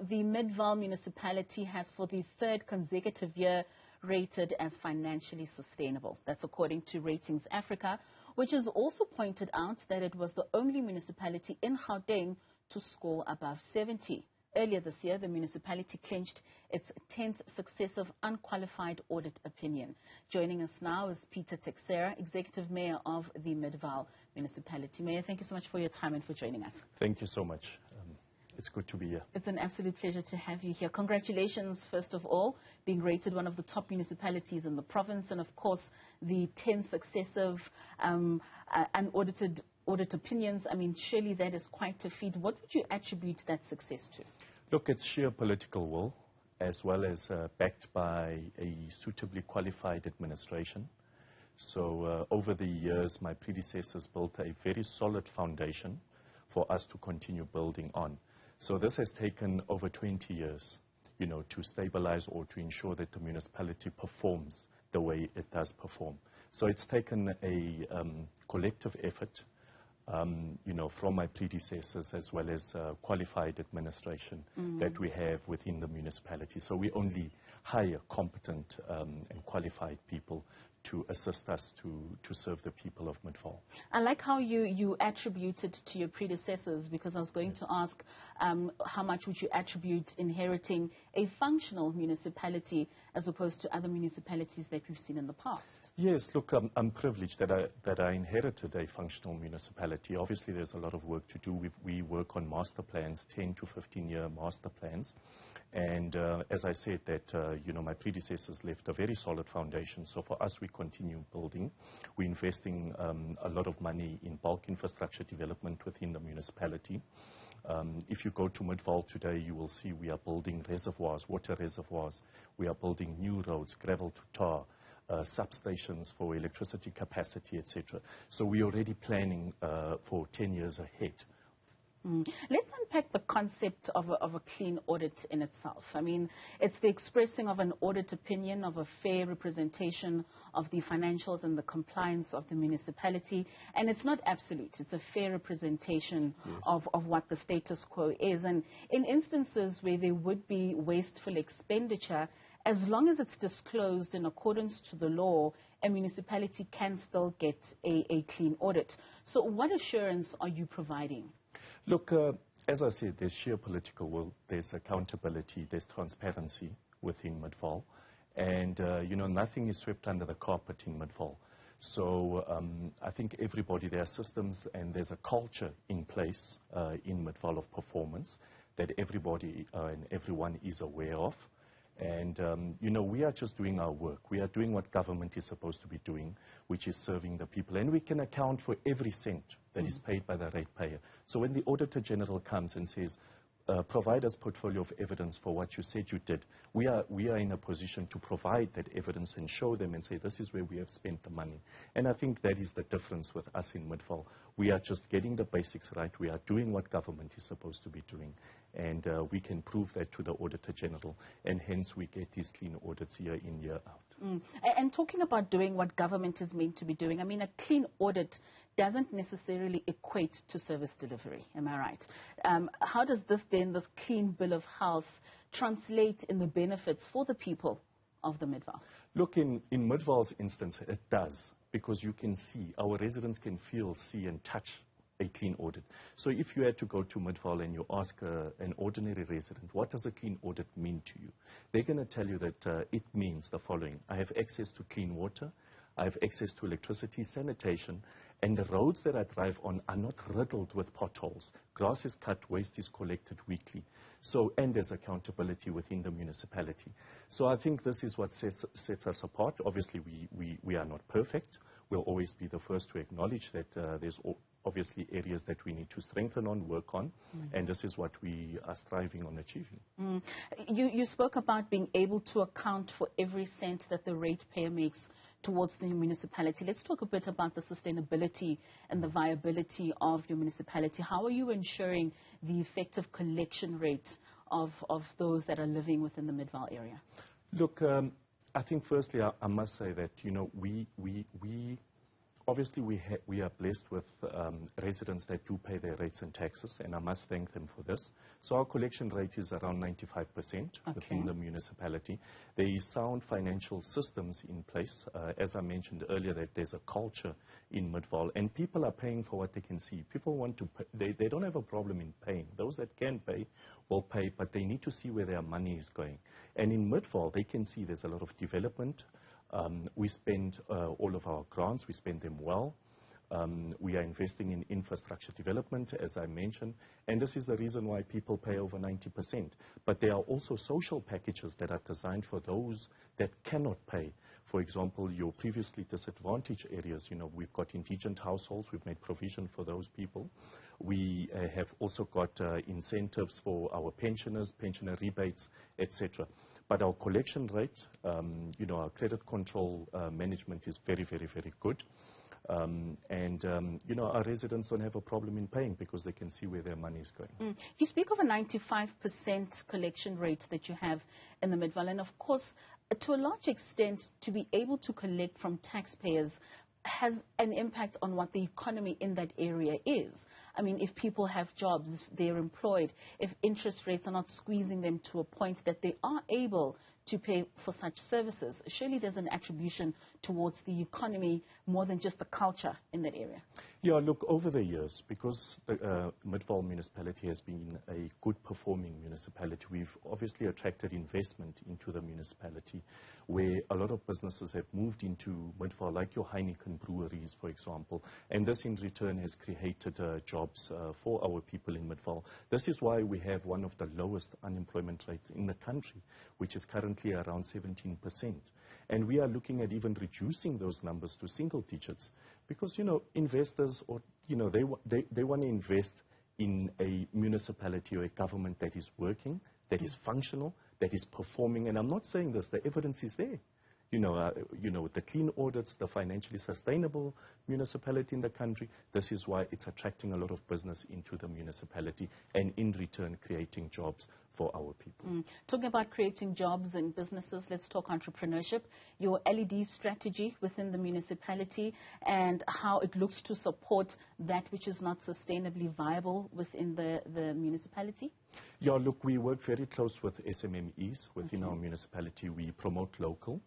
the Midvaal Municipality has for the third consecutive year rated as financially sustainable. That's according to Ratings Afrika, which has also pointed out that it was the only municipality in Gauteng to score above 70. Earlier this year, the municipality clinched its 10th successive unqualified audit opinion. Joining us now is Peter Teixeira, Executive Mayor of the Midvaal Municipality. Mayor, thank you so much for your time and for joining us. Thank you so much. It's good to be here. It's an absolute pleasure to have you here. Congratulations, first of all, being rated one of the top municipalities in the province, and of course, the 10 successive unaudited audit opinions. I mean, surely that is quite a feat. What would you attribute that success to? Look, it's sheer political will, as well as backed by a suitably qualified administration. So over the years, my predecessors built a very solid foundation for us to continue building on. So this has taken over 20 years, to stabilize or to ensure that the municipality performs the way it does perform. So it's taken a collective effort, from my predecessors as well as qualified administration that we have within the municipality. So we only hire competent and qualified people to assist us to serve the people of Midvaal. I like how you attributed to your predecessors, because I was going to ask how much would you attribute inheriting a functional municipality as opposed to other municipalities that we've seen in the past? Yes, look, I'm privileged that I inherited a functional municipality. Obviously, there's a lot of work to do. We work on master plans, 10 to 15-year master plans. And as I said, that my predecessors left a very solid foundation. So for us, we continue building. We're investing a lot of money in bulk infrastructure development within the municipality. If you go to Midvaal today, you will see we are building reservoirs, water reservoirs. We are building new roads, gravel to tar, substations for electricity capacity, etc. So we're already planning for 10 years ahead. Let's unpack the concept of a clean audit in itself. I mean, it's the expressing of an audit opinion of a fair representation of the financials and the compliance of the municipality. And it's not absolute. It's a fair representation of what the status quo is. And in instances where there would be wasteful expenditure, as long as it's disclosed in accordance to the law, a municipality can still get a clean audit. So what assurance are you providing? Look, as I said, there's sheer political will, there's accountability, there's transparency within Midvaal. And, nothing is swept under the carpet in Midvaal. So I think everybody, there are systems and there's a culture in place in Midvaal of performance that everybody and everyone is aware of. And, we are just doing our work. We are doing what government is supposed to be doing, which is serving the people. And we can account for every cent that is paid by the ratepayer. So when the Auditor General comes and says, provide us portfolio of evidence for what you said you did, we are in a position to provide that evidence and show them and say, this is where we have spent the money. And I think that is the difference with us in Midvaal. We are just getting the basics right. We are doing what government is supposed to be doing. And we can prove that to the Auditor General. And hence we get these clean audits year in, year out. And talking about doing what government is meant to be doing, I mean, a clean audit doesn't necessarily equate to service delivery. Am I right? How does this clean bill of health, translate in the benefits for the people of the Midvaal? Look, in Midvaal's instance, it does, because you can see, our residents can feel, see and touch a clean audit. So if you had to go to Midvaal and you ask an ordinary resident, what does a clean audit mean to you? They're going to tell you that it means the following. I have access to clean water, I have access to electricity, sanitation, and the roads that I drive on are not riddled with potholes. Grass is cut, waste is collected weekly. So, and there's accountability within the municipality. So I think this is what sets us apart. Obviously, we are not perfect. We'll always be the first to acknowledge that there's obviously areas that we need to strengthen on, work on, and this is what we are striving on achieving. You spoke about being able to account for every cent that the ratepayer makes towards the municipality. Let's talk a bit about the sustainability and the viability of your municipality. How are you ensuring the effective collection rate of those that are living within the Midvaal area? Look, I think firstly I must say that, we obviously we are blessed with residents that do pay their rates and taxes, and I must thank them for this. So our collection rate is around 95% within the municipality. There is sound financial systems in place. As I mentioned earlier, that there's a culture in Midvaal, and people are paying for what they can see. People want to pay, they don't have a problem in paying. Those that can pay will pay, but they need to see where their money is going. And in Midvaal, they can see there's a lot of development. We spend all of our grants, we spend them well. We are investing in infrastructure development, as I mentioned, and this is the reason why people pay over 90%. But there are also social packages that are designed for those that cannot pay. For example, your previously disadvantaged areas, you know, we've got indigent households, we've made provision for those people. We have also got incentives for our pensioners, pensioner rebates, etc. But our collection rate, you know, our credit control management is very, very, very good. You know, our residents don't have a problem in paying because they can see where their money is going. You speak of a 95% collection rate that you have in the Midvaal, and of course, to a large extent, to be able to collect from taxpayers has an impact on what the economy in that area is. I mean, if people have jobs, if they're employed, if interest rates are not squeezing them to a point that they are able to pay for such services, surely there's an attribution towards the economy more than just the culture in that area. Yeah, look, over the years, because the Midvaal Municipality has been a good performing municipality, we've obviously attracted investment into the municipality where a lot of businesses have moved into Midvaal, like your Heineken breweries, for example, and this in return has created jobs for our people in Midvaal. This is why we have one of the lowest unemployment rates in the country, which is currently around 17%. And we are looking at even reducing those numbers to single digits because, you know, investors, or, you know, they want to invest in a municipality or a government that is working, that is functional, that is performing. And I'm not saying this, the evidence is there. You know, the clean audits, the financially sustainable municipality in the country, this is why it's attracting a lot of business into the municipality and in return creating jobs for our people. Talking about creating jobs and businesses, let's talk entrepreneurship. Your LED strategy within the municipality and how it looks to support that which is not sustainably viable within the municipality? Yeah, look, we work very close with SMMEs within our municipality. We promote local.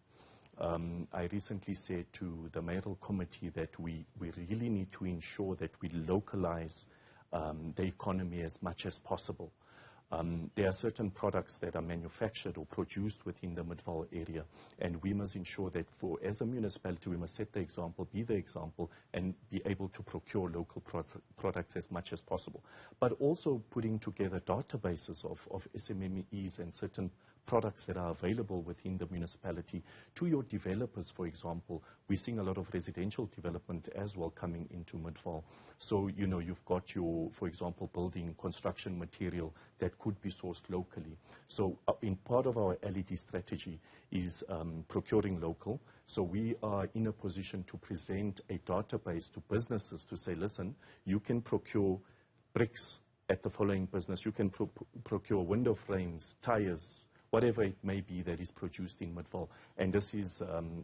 I recently said to the mayoral committee that we really need to ensure that we localize the economy as much as possible. There are certain products that are manufactured or produced within the Midvaal area, and we must ensure that as a municipality, we must set the example, be the example, and be able to procure local products as much as possible. But also putting together databases of SMMEs and certain products that are available within the municipality to your developers, for example. We're seeing a lot of residential development as well coming into Midvaal. So, you know, you've got your, for example, building construction material that could be sourced locally. So in part of our LED strategy is procuring local. So we are in a position to present a database to businesses to say, listen, you can procure bricks at the following business. You can procure window frames, tires, whatever it may be that is produced in Midvaal. And this is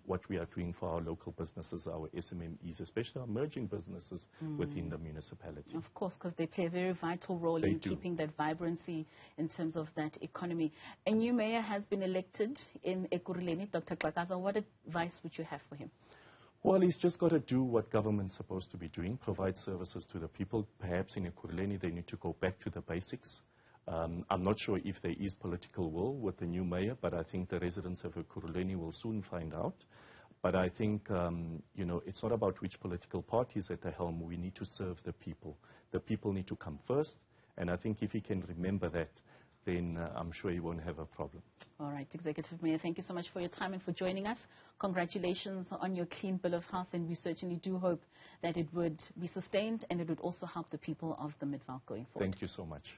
what we are doing for our local businesses, our SMMEs, especially our emerging businesses within the municipality. Of course, because they play a very vital role in keeping that vibrancy in terms of that economy. A new mayor has bbeen elected in Ekurhuleni, Dr. Xhakaza. What advice would you have for him? Well, he's just got to do what government's supposed to be doing, provide services to the people. Perhaps in Ekurhuleni they need to go back to the basics. I'm not sure if there is political will with the new mayor, but I think the residents of Ekurhuleni will soon find out. But I think, you know, it's not about which political party is at the helm. We need to serve the people. The people need to come first. And I think if he can remember that, then I'm sure he won't have a problem. All right, Executive Mayor, thank you so much for your time and for joining us. Congratulations on your clean bill of health, and we certainly do hope that it would be sustained and it would also help the people of the Midvaal going forward. Thank you so much.